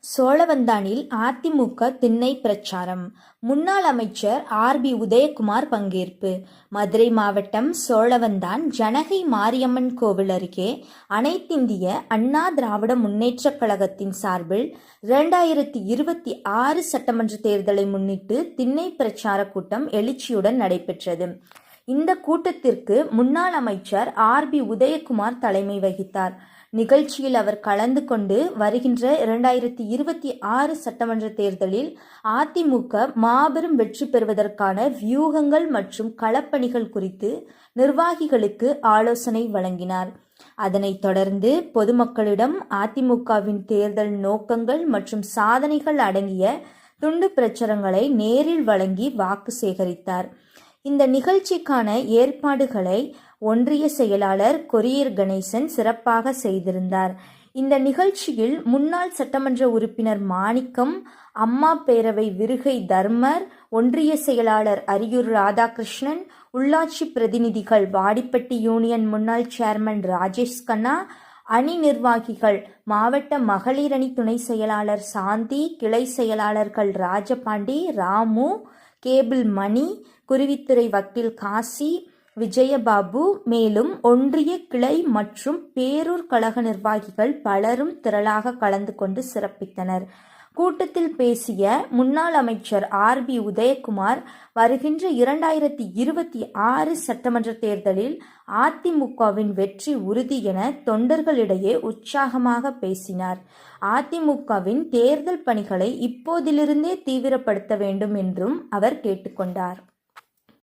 சோழவந்தானில் அதிமுக திண்ணை பிரச்சாரம். முன்னாள் அமைச்சர் ஆர்.பி. உதயகுமார் பங்கேற்பு. மதுரை மாவட்டம் சோழவந்தான் ஜனகை மாரியம்மன் கோவில் அருகே அனைத்திந்திய அண்ணா திராவிட முன்னேற்றக் கழகத்தின் சார்பில் 2026 சட்டமன்ற தேர்தலை முன்னிட்டு திண்ணை பிரச்சார கூட்டம் எழுச்சியுடன் நடைபெற்றது. இந்த கூட்டத்திற்கு முன்னாள் அமைச்சர் ஆர்.பி. உதயகுமார் தலைமை வகித்தார். நிகழ்ச்சியில் அவர் கலந்து கொண்டு வருகின்ற 2026 சட்டமன்ற தேர்தலில் அதிமுக மாபெரும் வெற்றி பெறுவதற்கான வியூகங்கள் மற்றும் களப்பணிகள் குறித்து நிர்வாகிகளுக்கு ஆலோசனை வழங்கினார். அதனைத் தொடர்ந்து பொதுமக்களிடம் அதிமுகவின் தேர்தல் நோக்கங்கள் மற்றும் சாதனைகள் அடங்கிய துண்டு பிரச்சுரங்களை நேரில் வழங்கி வாக்கு சேகரித்தார். இந்த நிகழ்ச்சிக்கான ஏற்பாடுகளை ஒன்றிய செயலாளர் கொரியர் கணேசன் சிறப்பாக செய்திருந்தார். இந்த நிகழ்ச்சியில் முன்னாள் சட்டமன்ற உறுப்பினர் மாணிக்கம், அம்மா பேரவை விருகை தர்மர், ஒன்றிய செயலாளர் அரியூர் ராதாகிருஷ்ணன், உள்ளாட்சி பிரதிநிதிகள் வாடிப்பட்டி யூனியன் முன்னாள் சேர்மன் ராஜேஷ் கண்ணா, அணி நிர்வாகிகள் மாவட்ட மகளிர் அணி துணை செயலாளர் சாந்தி, கிளை செயலாளர்கள் ராஜபாண்டி, ராமு, கேபிள் மணி, குருவித்துறை வக்கீல் காசி, விஜயபாபு, மேலும் ஒன்றிய கிளை மற்றும் பேரூர் கழக நிர்வாகிகள் பலரும் திரளாக கலந்து கொண்டு சிறப்பித்தனர். கூட்டத்தில் பேசிய முன்னாள் அமைச்சர் ஆர்.பி. உதயகுமார், வருகின்ற 2026 சட்டமன்ற தேர்தலில் அதிமுகவின் வெற்றி உறுதி என தொண்டர்களிடையே உற்சாகமாக பேசினார். அதிமுகவின் தேர்தல் பணிகளை இப்போதிலிருந்தே தீவிரப்படுத்த வேண்டும் என்றும் அவர் கேட்டுக்கொண்டார்.